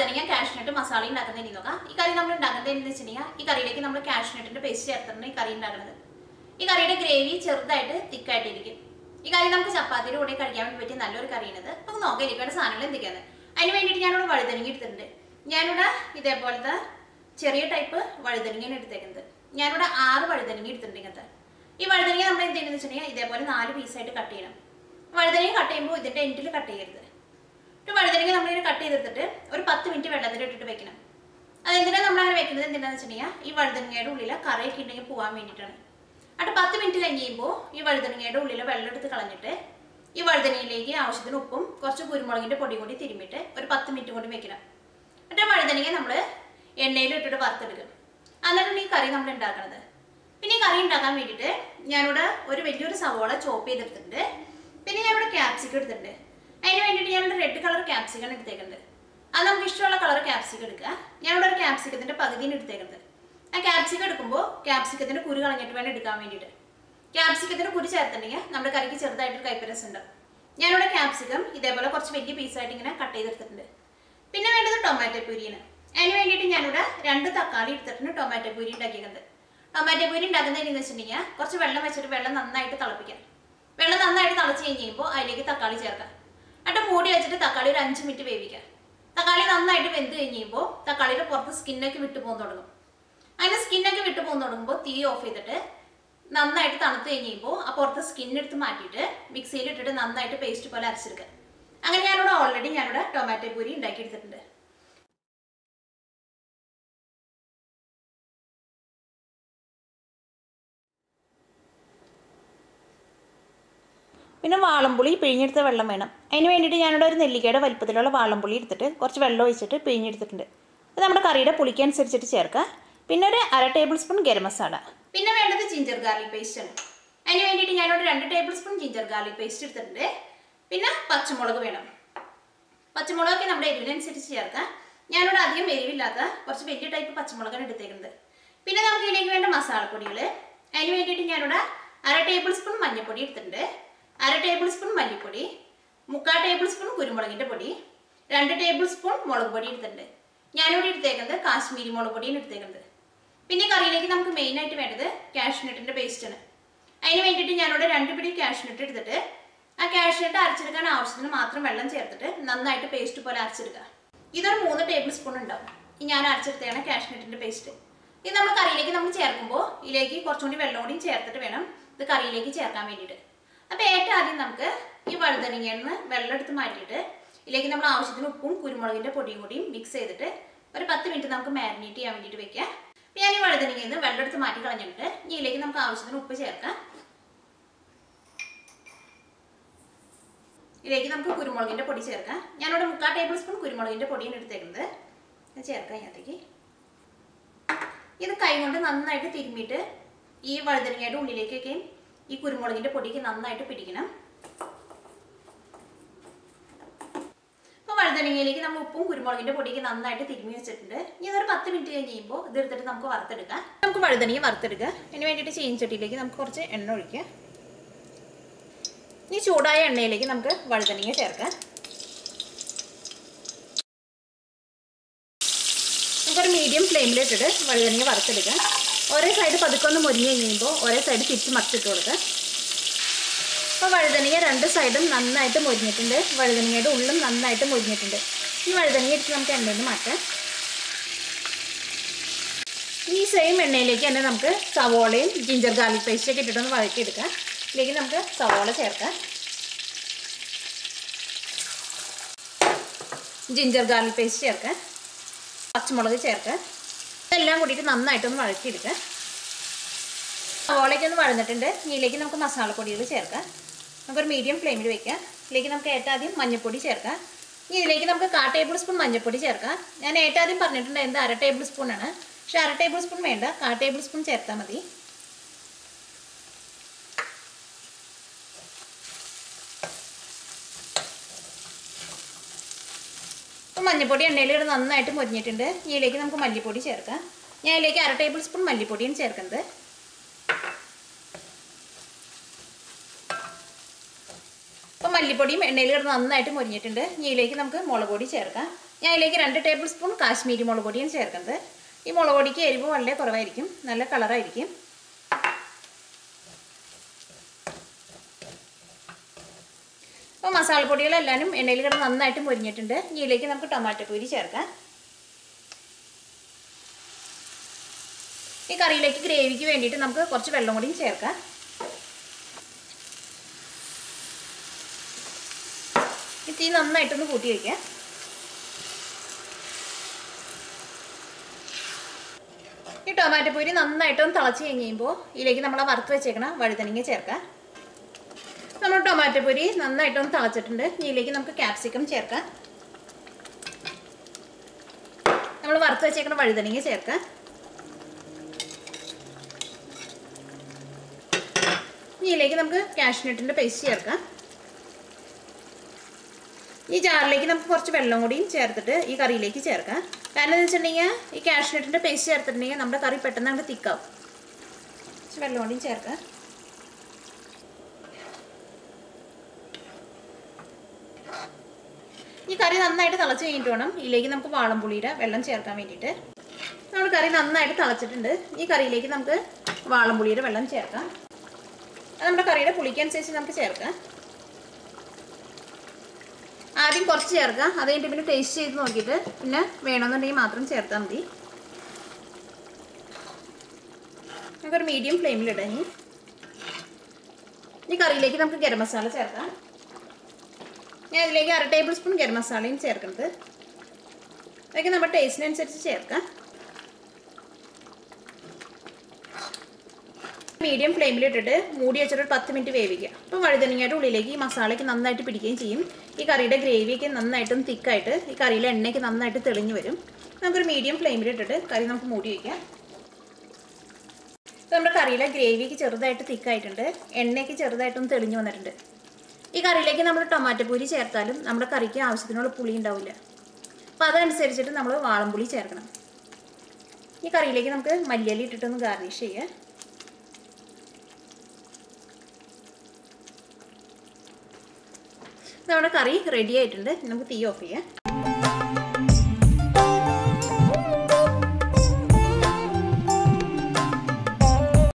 വഴുതനങ്ങ കാഷ്നട്ട് മസാല ഉണ്ടാക്കുന്നതിന് നോക്കാം. ഈ കറി നമ്മൾ ഉണ്ടാക്കുന്നത് എന്ന് വെച്ചിട്ടുണ്ടെങ്കിൽ ഈ കറിയിലേക്ക് നമ്മൾ കാഷ്നട്ടിന്റെ പേസ്റ്റ് ചേർത്തിട്ടാണ് ഈ കറി ഉണ്ടാക്കുന്നത്. ഈ കറിയുടെ ഗ്രേവി ചെറുതായിട്ട് തിക്കായിട്ടിരിക്കും. ഈ കറി നമുക്ക് ചപ്പാത്തിയുടെ കൂടെ കഴിക്കാൻ വേണ്ടി പറ്റിയ നല്ലൊരു കറിയാണിത്. നമുക്ക് നോക്കാം ഇരിക്കേണ്ട സാധനങ്ങൾ എന്തൊക്കെയാണ്. അതിന് വേണ്ടിയിട്ട് ഞാനിവിടെ വഴുതനങ്ങ എടുത്തിട്ടുണ്ട്. ഞാനിവിടെ ഇതേപോലത്തെ ചെറിയ ടൈപ്പ് വഴുതനങ്ങയാണ് എടുത്തേക്കുന്നത്. ഞാനിവിടെ 6 വഴുതനങ്ങ എടുത്തിട്ടുണ്ട്. ഇങ്ങനത്തെ ഈ വഴുതനങ്ങ നമ്മൾ എന്ത് ചെയ്യുന്നത് വെച്ചിട്ടുണ്ടെങ്കിൽ ഇതേപോലെ 4 പീസായിട്ട് കട്ട് ചെയ്യണം. വഴുതനങ്ങ കട്ട് ചെയ്യുമ്പോൾ ഇതിൻ്റെ എൻഡിൽ കട്ട് ചെയ്യരുത്. വഴുതനങ്ങ നമ്മളിങ്ങനെ കട്ട് ചെയ്തെടുത്തിട്ട് ഒരു 10 മിനിറ്റ് വെള്ളത്തിൽ ഇട്ടിട്ട് വെക്കണം. അതെന്തിനാണ് നമ്മളങ്ങനെ വെക്കുന്നത് എന്തിനാണെന്ന് വെച്ചിട്ടുണ്ടെങ്കിൽ ഈ വഴുതനങ്ങയുടെ ഉള്ളിൽ കറിയൊക്കെ ഉണ്ടെങ്കിൽ പോകാൻ വേണ്ടിയിട്ടാണ്. എന്നിട്ട് 10 മിനിറ്റ് കഴിഞ്ഞ് കഴിയുമ്പോൾ ഈ വഴുതനങ്ങയുടെ ഉള്ളിൽ വെള്ളം എടുത്ത് കളഞ്ഞിട്ട് ഈ വഴുതനങ്ങയിലേക്ക് ആവശ്യത്തിന് ഉപ്പും കുറച്ച് കുരുമുളകിൻ്റെ പൊടിയും കൂടി തിരുമ്മിയിട്ട് ഒരു 10 മിനിറ്റ് കൂടി വെക്കണം. എന്നിട്ട് വഴുതനങ്ങ നമ്മൾ എണ്ണയിൽ ഇട്ടിട്ട് വറുത്തെടുക്കും. എന്നിട്ടാണ് ഈ കറി നമ്മൾ ഉണ്ടാക്കുന്നത്. പിന്നെ ഈ കറി ഉണ്ടാക്കാൻ വേണ്ടിയിട്ട് ഞാനിവിടെ ഒരു വലിയൊരു സവോള ചോപ്പ് ചെയ്തെടുത്തിട്ടുണ്ട്. പിന്നെ ഞാനിവിടെ ക്യാപ്സിക്കം എടുത്തിട്ടുണ്ട്. അതിന് വേണ്ടിയിട്ട് ഞാനിവിടെ റെഡ് കളർ ക്യാപ്സിക്കം എടുത്തേക്കുന്നത്. അത് നമുക്ക് ഇഷ്ടമുള്ള കളർ ക്യാപ്സിക്കം എടുക്കുക. ഞാനിവിടെ ഒരു ക്യാപ്സിക്കത്തിൻ്റെ പകുതിയാണ് എടുത്തേക്കുന്നത്. ആ ക്യാപ്സിക്കം എടുക്കുമ്പോൾ ക്യാപ്സിക്കത്തിൻ്റെ കുരു കളഞ്ഞിട്ട് വേണം എടുക്കാൻ വേണ്ടിയിട്ട്. ക്യാപ്സിക്കത്തിന് കുരു ചേർത്തിട്ടുണ്ടെങ്കിൽ നമ്മുടെ കറിക്ക് ചെറുതായിട്ടൊരു കൈപ്പരസം ഉണ്ടാവും. ഞാനിവിടെ ക്യാപ്സിക്കം ഇതേപോലെ കുറച്ച് വലിയ പീസായിട്ട് ഇങ്ങനെ കട്ട് ചെയ്തെടുത്തിട്ടുണ്ട്. പിന്നെ വേണ്ടത് ടൊമാറ്റോ പൂരിയാണ്. അതിന് വേണ്ടിയിട്ട് ഞാനിവിടെ 2 തക്കാളി എടുത്തിട്ടുണ്ട് ടൊമാറ്റോ പൂരി ഉണ്ടാക്കിയത്. ടൊമാറ്റോ പൂരി ഉണ്ടാക്കുന്നത് എങ്ങനെയെന്ന് വെച്ചിട്ടുണ്ടെങ്കിൽ കുറച്ച് വെള്ളം വെച്ചിട്ട് വെള്ളം നന്നായിട്ട് തിളപ്പിക്കാം. വെള്ളം നന്നായിട്ട് തിളച്ച് കഴിയുമ്പോൾ അതിലേക്ക് തക്കാളി ചേർക്കാം. എന്നിട്ട് മൂടി വെച്ചിട്ട് തക്കാളി ഒരു 5 മിനിറ്റ് വേവിക്കാം. തക്കാളി നന്നായിട്ട് വെന്ത് കഴിയുമ്പോൾ തക്കാളിയുടെ പുറത്ത് സ്കിന്നൊക്കെ വിട്ടു പോകാൻ തുടങ്ങും. അങ്ങനെ സ്കിന്നൊക്കെ വിട്ടു പോകാൻ തുടങ്ങുമ്പോൾ തീ ഓഫ് ചെയ്തിട്ട് നന്നായിട്ട് തണുത്ത് കഴിയുമ്പോൾ ആ പുറത്ത് സ്കിന്നെടുത്ത് മാറ്റിയിട്ട് മിക്സിയിൽ ഇട്ടിട്ട് നന്നായിട്ട് പേസ്റ്റ് പോലെ അരച്ചെടുക്കുക. അങ്ങനെ ഞാനിവിടെ ടൊമാറ്റോ പൂരി ഉണ്ടാക്കിയെടുത്തിട്ടുണ്ട്. പിന്നെ വാളംപുളി പിഴിഞ്ഞെടുത്ത വെള്ളം വേണം. അതിന് വേണ്ടിയിട്ട് ഞാനിവിടെ ഒരു നെല്ലിക്കയുടെ വലിപ്പത്തിലുള്ള വാളംപുളി എടുത്തിട്ട് കുറച്ച് വെള്ളം ഒഴിച്ചിട്ട് പിഴിഞ്ഞെടുത്തിട്ടുണ്ട്. അത് നമ്മുടെ കറിയുടെ പുളിക്ക് അനുസരിച്ചിട്ട് ചേർക്കുക. പിന്നെ ഒരു 1/2 ടേബിൾ സ്പൂൺ ഗരം മസാല. പിന്നെ വേണ്ടത് ജിഞ്ചർ ഗാർലിക് പേസ്റ്റ് ആണ്. അതിന് വേണ്ടിയിട്ട് ഞാനിവിടെ 2 table spoon ginger garlic paste എടുത്തിട്ടുണ്ട്. പിന്നെ പച്ചമുളക് വേണം. പച്ചമുളകൊക്കെ നമ്മുടെ എരിവിനനുസരിച്ച് ചേർക്കാം. ഞാനിവിടെ അധികം എരിവില്ലാത്ത കുറച്ച് വലിയ ടൈപ്പ് പച്ചമുളകാണ് എടുത്തേക്കുന്നത്. പിന്നെ നമുക്ക് ഇതിലേക്ക് വേണ്ട മസാലപ്പൊടികൾ. അതിന് വേണ്ടിയിട്ട് ഞാനിവിടെ 1/2 ടേബിൾ സ്പൂൺ മഞ്ഞൾപ്പൊടി എടുത്തിട്ടുണ്ട്. 1/2 ടേബിൾ സ്പൂൺ മല്ലിപ്പൊടി, 3/4 ടേബിൾ സ്പൂൺ കുരുമുളകിൻ്റെ പൊടി, 2 ടേബിൾ സ്പൂൺ മുളക് പൊടി എടുത്തിട്ടുണ്ട്. ഞാനിവിടെ എടുത്തേക്കുന്നത് കാശ്മീരി മുളക് പൊടിയാണ് എടുത്തേക്കുന്നത്. പിന്നെ കറിയിലേക്ക് നമുക്ക് മെയിനായിട്ട് വേണ്ടത് കാഷ്നട്ടിൻ്റെ പേസ്റ്റാണ്. അതിന് വേണ്ടിയിട്ട് ഞാനിവിടെ 2 പിടി കാഷ്നട്ട് എടുത്തിട്ട് ആ കാഷ്നട്ട് അരച്ചെടുക്കാൻ ആവശ്യത്തിന് മാത്രം വെള്ളം ചേർത്തിട്ട് നന്നായിട്ട് പേസ്റ്റ് പോലെ അരച്ചെടുക്കുക. ഇതൊരു 3 ടേബിൾ സ്പൂൺ ഉണ്ടാവും. ഈ ഞാൻ അരച്ചെടുത്തതാണ് കാഷ്നട്ടിൻ്റെ പേസ്റ്റ്. ഇത് നമ്മൾ കറിയിലേക്ക് നമ്മൾ ചേർക്കുമ്പോൾ ഇതിലേക്ക് കുറച്ചും കൂടി വെള്ളം കൂടി ചേർത്തിട്ട് വേണം ഇത് കറിയിലേക്ക് ചേർക്കാൻ വേണ്ടിയിട്ട്. അപ്പോൾ ഏറ്റവും ആദ്യം നമുക്ക് ഈ വഴുതനങ്ങയിൽ നിന്ന് വെള്ളം എടുത്ത് മാറ്റിയിട്ട് ഇതിലേക്ക് നമ്മൾ ആവശ്യത്തിന് ഉപ്പും കുരുമുളകിൻ്റെ പൊടിയും കൂടിയും മിക്സ് ചെയ്തിട്ട് ഒരു 10 മിനിറ്റ് നമുക്ക് മാരിനേറ്റ് ചെയ്യാൻ വേണ്ടിയിട്ട് വെക്കാം. അപ്പോൾ ഞാൻ ഈ വഴുതനങ്ങയിൽ നിന്ന് വെള്ളം എടുത്ത് മാറ്റി കളഞ്ഞിട്ട് ഇതിലേക്ക് നമുക്ക് ആവശ്യത്തിന് ഉപ്പ് ചേർക്കാം. ഇതിലേക്ക് നമുക്ക് കുരുമുളകിൻ്റെ പൊടി ചേർക്കാം. ഞാനിവിടെ 3/4 ടേബിൾ സ്പൂൺ കുരുമുളകിൻ്റെ പൊടിയാണ് എടുത്തേക്കുന്നത്. അത് ചേർക്കാം ഇതിനകത്തേക്ക്. ഇത് കൈ കൊണ്ട് നന്നായിട്ട് തിരുമ്മിയിട്ട് ഈ വഴുതനങ്ങയുടെ ഉള്ളിലേക്കൊക്കെ ഈ കുരുമുളകിൻ്റെ പൊടിക്ക് നന്നായിട്ട് പിടിക്കണം. അപ്പോൾ വഴുതനങ്ങയിലേക്ക് നമ്മൾ ഉപ്പും കുരുമുളകിൻ്റെ പൊടിക്ക് നന്നായിട്ട് തിരുമ്മി വെച്ചിട്ടുണ്ട്. ഇനി ഇതൊരു 10 മിനിറ്റ് കഴിഞ്ഞ് കഴിയുമ്പോൾ ഇതെടുത്തിട്ട് നമുക്ക് വറുത്തെടുക്കാം. നമുക്ക് വഴുതനങ്ങ വറുത്തെടുക്കുക. അതിന് വേണ്ടിയിട്ട് ചീനച്ചട്ടിയിലേക്ക് നമുക്ക് കുറച്ച് എണ്ണ ഒഴിക്കുക. ഈ ചൂടായ എണ്ണയിലേക്ക് നമുക്ക് വഴുതനങ്ങ ചേർക്കാം. നമുക്കൊരു മീഡിയം ഫ്ലെയിമിലിട്ടിട്ട് വഴുതനങ്ങ വറുത്തെടുക്കാം. ഒരേ സൈഡ് പതുക്കൊന്ന് മുരിഞ്ഞ് കഴിയുമ്പോൾ ഒരേ സൈഡ് തിരിച്ച് മറിച്ചിട്ട് കൊടുക്കുക. അപ്പോൾ വഴുതനങ്ങ 2 സൈഡും നന്നായിട്ട് മുരിഞ്ഞിട്ടുണ്ട്. വഴുതനങ്ങയുടെ ഉള്ളും നന്നായിട്ട് മുരിഞ്ഞിട്ടുണ്ട്. ഈ വഴുതനങ്ങ എടുത്ത് നമുക്ക് എണ്ണയിൽ നിന്ന് മാറ്റാം. ഈ സെയിം എണ്ണയിലേക്ക് തന്നെ നമുക്ക് സവോളയും ജിഞ്ചർ ഗാർലിക് പേസ്റ്റൊക്കെ ഇട്ടിട്ടൊന്ന് വഴറ്റിയെടുക്കാം. ഇതിലേക്ക് നമുക്ക് സവോള ചേർക്കാം. ജിഞ്ചർ ഗാർലിക് പേസ്റ്റ് ചേർക്കാം. പച്ചമുളക് ചേർക്കാം. ഇതെല്ലാം കൂടിയിട്ട് നന്നായിട്ടൊന്ന് വഴറ്റിയെടുക്കാം. സവോളയ്ക്കൊന്ന് വഴന്നിട്ടുണ്ട്. ഇതിലേക്ക് നമുക്ക് മസാലപ്പൊടികൾ ചേർക്കാം. നമുക്കൊരു മീഡിയം ഫ്ലെയിമിൽ വെക്കാം. ഇതിലേക്ക് നമുക്ക് ഏറ്റവും ആദ്യം മഞ്ഞൾപ്പൊടി ചേർക്കാം. ഇനി ഇതിലേക്ക് നമുക്ക് 1/4 ടേബിൾ സ്പൂൺ മഞ്ഞൾപ്പൊടി ചേർക്കാം. ഞാൻ ഏറ്റവും ആദ്യം പറഞ്ഞിട്ടുണ്ടായിരുന്നത് 1/2 ടേബിൾ സ്പൂണാണ്. പക്ഷേ 1/2 ടേബിൾ സ്പൂൺ വേണ്ട, 1/4 ടേബിൾ സ്പൂൺ ചേർത്താൽ മതി. അപ്പോൾ മഞ്ഞൾപ്പൊടി എണ്ണയിൽ നന്നായിട്ട് മുരിഞ്ഞിട്ടുണ്ട്. ഇതിലേക്ക് നമുക്ക് മല്ലിപ്പൊടി ചേർക്കാം. ഞാൻ ഇതിലേക്ക് 1/2 ടേബിൾ സ്പൂൺ മല്ലിപ്പൊടിയാണ് ചേർക്കുന്നത്. അപ്പോൾ മല്ലിപ്പൊടിയും എണ്ണയിൽ കിടന്ന് നന്നായിട്ട് മൊരിഞ്ഞിട്ടുണ്ട്. ഇനി ഇതിലേക്ക് നമുക്ക് മുളക് പൊടി ചേർക്കാം. ഞാൻ ഇതിലേക്ക് 2 ടേബിൾ സ്പൂൺ കാശ്മീരി മുളക് പൊടിയാണ് ചേർക്കുന്നത്. ഈ മുളക് പൊടിക്ക് എരിവ് വളരെ കുറവായിരിക്കും, നല്ല കളറായിരിക്കും. അപ്പോൾ മസാലപ്പൊടികളെല്ലാവരും എണ്ണയിൽ കിടന്ന് നന്നായിട്ട് മൊരിഞ്ഞിട്ടുണ്ട്. ഇനി ഇതിലേക്ക് നമുക്ക് ടൊമാറ്റോ പ്യൂരി ചേർക്കാം. ഈ കറിയിലേക്ക് ഗ്രേവിക്ക് വേണ്ടിയിട്ട് നമുക്ക് കുറച്ച് വെള്ളം കൂടിയും ചേർക്കാം. ഈ തീ നന്നായിട്ടൊന്ന് കൂട്ടി വയ്ക്കാം. ഈ ടൊമാറ്റോ പ്യൂരി നന്നായിട്ടൊന്ന് തിളച്ച് കഴിയുമ്പോൾ ഇതിലേക്ക് നമ്മൾ വറുത്ത് വെച്ചേക്കണം വഴുതനങ്ങ ചേർക്കാം. നമ്മൾ ടൊമാറ്റോ പ്യൂരി നന്നായിട്ടൊന്ന് തിളച്ചിട്ടുണ്ട്. ഇതിലേക്ക് നമുക്ക് ക്യാപ്സിക്കം ചേർക്കാം. നമ്മൾ വറുത്ത് വെച്ചേക്കണം വഴുതനങ്ങ ചേർക്കാം. ഇതിലേക്ക് നമുക്ക് കാഷ്യൂനട്ടിൻ്റെ പേസ്റ്റ് ചേർക്കാം. ഈ ജാറിലേക്ക് നമുക്ക് കുറച്ച് വെള്ളം കൂടിയും ചേർത്തിട്ട് ഈ കറിയിലേക്ക് ചേർക്കാം. കാരണം എന്ന് വെച്ചിട്ടുണ്ടെങ്കിൽ ഈ കാഷ്യൂനട്ടിൻ്റെ പേസ്റ്റ് ചേർത്തിട്ടുണ്ടെങ്കിൽ നമ്മുടെ കറി പെട്ടെന്ന് അങ്ങോട്ട് തിക്കാവും. കുറച്ച് വെള്ളം കൂടിയും ചേർക്കാം. ഈ കറി നന്നായിട്ട് തിളച്ച് കഴിഞ്ഞിട്ട് വേണം ഇതിലേക്ക് നമുക്ക് വാളംപുളിയുടെ വെള്ളം ചേർക്കാൻ വേണ്ടിയിട്ട്. നമ്മുടെ കറി നന്നായിട്ട് തിളച്ചിട്ടുണ്ട്. ഈ കറിയിലേക്ക് നമുക്ക് വാളംപുളിയുടെ വെള്ളം ചേർക്കാം. അത് നമ്മുടെ കറിയുടെ പുളിക്കനുസരിച്ച് നമുക്ക് ചേർക്കാം. ആദ്യം കുറച്ച് ചേർക്കാം, അത് കഴിഞ്ഞിട്ട് പിന്നെ ടേസ്റ്റ് ചെയ്ത് നോക്കിയിട്ട് പിന്നെ വേണമെന്നുണ്ടെങ്കിൽ മാത്രം ചേർത്താൽ മതി. നമുക്കൊരു മീഡിയം ഫ്ലെയിമിലിടാം. ഈ കറിയിലേക്ക് നമുക്ക് ഗരം മസാല ചേർക്കാം. ഞാൻ അതിലേക്ക് 1/2 ടേബിൾ സ്പൂൺ ഗരം മസാലയും ചേർക്കുന്നത്. അതൊക്കെ നമ്മുടെ ടേസ്റ്റിനനുസരിച്ച് ചേർക്കാം. മീഡിയം ഫ്ലെയിമിലിട്ടിട്ട് മൂടി വെച്ചിട്ട് 10 മിനിറ്റ് വേവിക്കുക. അപ്പോൾ വഴുതനങ്ങയുടെ ഉള്ളിലേക്ക് ഈ മസാലയ്ക്ക് നന്നായിട്ട് പിടിക്കുകയും ചെയ്യും. ഈ കറിയുടെ ഗ്രേവിയൊക്കെ നന്നായിട്ടും തിക്കായിട്ട് ഈ കറിയിലെ എണ്ണയ്ക്ക് നന്നായിട്ട് തെളിഞ്ഞ് വരും. നമുക്കൊരു മീഡിയം ഫ്ലെയിമിലിട്ടിട്ട് കറി നമുക്ക് മൂടി വയ്ക്കാം. ഇപ്പോൾ നമ്മുടെ കറിയിലെ ഗ്രേവിക്ക് ചെറുതായിട്ട് തിക്കായിട്ടുണ്ട്, എണ്ണയ്ക്ക് ചെറുതായിട്ടൊന്ന് തെളിഞ്ഞ് വന്നിട്ടുണ്ട്. ഈ കറിയിലേക്ക് നമ്മൾ ടൊമാറ്റോ പ്യൂരി ചേർത്താലും നമ്മുടെ കറിക്ക് ആവശ്യത്തിനുള്ള പുളി ഉണ്ടാവില്ല. അപ്പോൾ അതനുസരിച്ചിട്ട് നമ്മൾ വാളംപുളി ചേർക്കണം. ഈ കറിയിലേക്ക് നമുക്ക് മല്ലിയില ഇട്ടിട്ടൊന്ന് ഗാർണിഷ് ചെയ്യാം. നമ്മുടെ കറി റെഡി ആയിട്ടുണ്ട്. നമുക്ക് തീ ഓഫ് ചെയ്യാം.